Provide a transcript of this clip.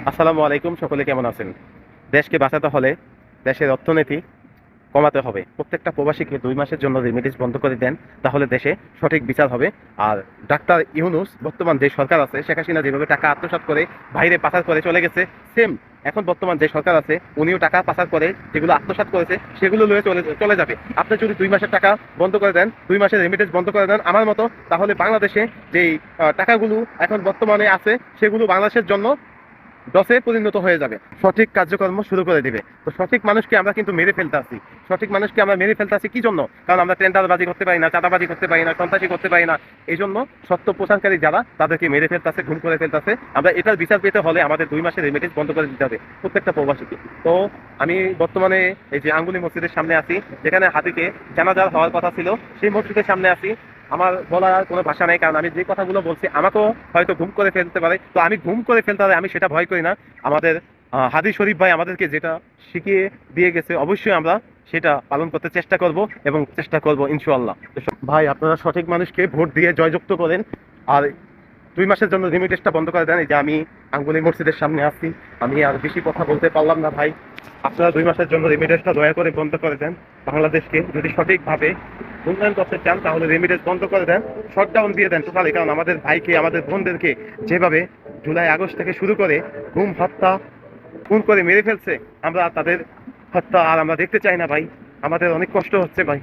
আসসালামু আলাইকুম, সকলে কেমন আছেন? দেশকে বাঁচাতে হলে দেশের অর্থনীতি কমাতে হবে। প্রত্যেকটা প্রবাসীকে 2 মাসের জন্য রেমিটেন্স বন্ধ করে দেন, তাহলে দেশে সঠিক বিচার হবে। আর ডাক্তার ইউনূস, বর্তমান যে সরকার আছে, শেখ হাসিনা যেভাবে টাকা আত্মসাৎ করে বাইরে পাচার করে চলে গেছে, সেম এখন বর্তমান যে সরকার আছে উনিও টাকা পাচার করে যেগুলো আত্মসাৎ করেছে সেগুলো লয়ে চলে চলে যাবে। আপনি যদি 2 মাসের টাকা বন্ধ করে দেন, 2 মাসের রেমিটেন্স বন্ধ করে দেন আমার মতো, তাহলে বাংলাদেশে যেই টাকাগুলো এখন বর্তমানে আছে সেগুলো বাংলাদেশের জন্য দশে পরিণত হয়ে যাবে, সঠিক কার্যক্রম শুরু করে দিবে। তো সঠিক মানুষকে আমরা কিন্তু মেরে ফেলতে আসি। সঠিক মানুষকে আমরা মেরে ফেলতে আসি কি জন্য? কারণ আমরা টেন্ডারবাজি করতে পারি না, চাঁদাবাজি করতে পারি না, সন্ত্রাসী করতে পারি না। এই জন্য সত্য প্রচারকারী যারা, তাদেরকে মেরে ফেলতেছে, খুন করে ফেলতেছে। আমরা এটার বিচার পেতে হলে আমাদের 2 মাসের রেমিটেন্স বন্ধ করে দিতে হবে প্রত্যেকটা প্রবাসীকে। তো আমি বর্তমানে এই যে আঙ্গুলি মসজিদের সামনে আছি, যেখানে হাতিকে জানাজার হওয়ার কথা ছিল, সেই মসজিদের সামনে আছি। আমার বলার কোনো ভাষা নেই, কারণ আমি যে কথাগুলো বলছি আমাকেও হয়তো ঘুম করে ফেলতে পারে। তো আমি ঘুম করে ফেলতে পারে, আমি সেটা ভয় করি না। আমাদের হাদি শরীফ ভাই আমাদেরকে যেটা শিখিয়ে দিয়ে গেছে, অবশ্যই আমরা সেটা পালন করতে চেষ্টা করব এবং চেষ্টা করব ইনশাআল্লাহ। তো ভাই, আপনারা সঠিক মানুষকে ভোট দিয়ে জয়যুক্ত করেন। আর 2 মাসের জন্য রেমিটেন্সটা বন্ধ করে দেন। এই যে আমি আঙ্গুলি মসজিদের সামনে আছি, আমি আর বেশি কথা বলতে পারলাম না ভাই। আপনারা 2 মাসের জন্য রেমিটেন্সটা দয়া করে বন্ধ করে দেন। বাংলাদেশকে যদি সঠিকভাবে উন্নয়ন করতে চান, তাহলে রেমিটেন্স বন্ধ করে দেন, শটডাউন দিয়ে দেন টোটালি। কারণ আমাদের ভাইকে, আমাদের বোনদেরকে যেভাবে জুলাই আগস্ট থেকে শুরু করে গুম, হত্যা, খুন করে মেরে ফেলছে, আমরা তাদের হত্যা আর আমরা দেখতে চাই না ভাই। আমাদের অনেক কষ্ট হচ্ছে ভাই।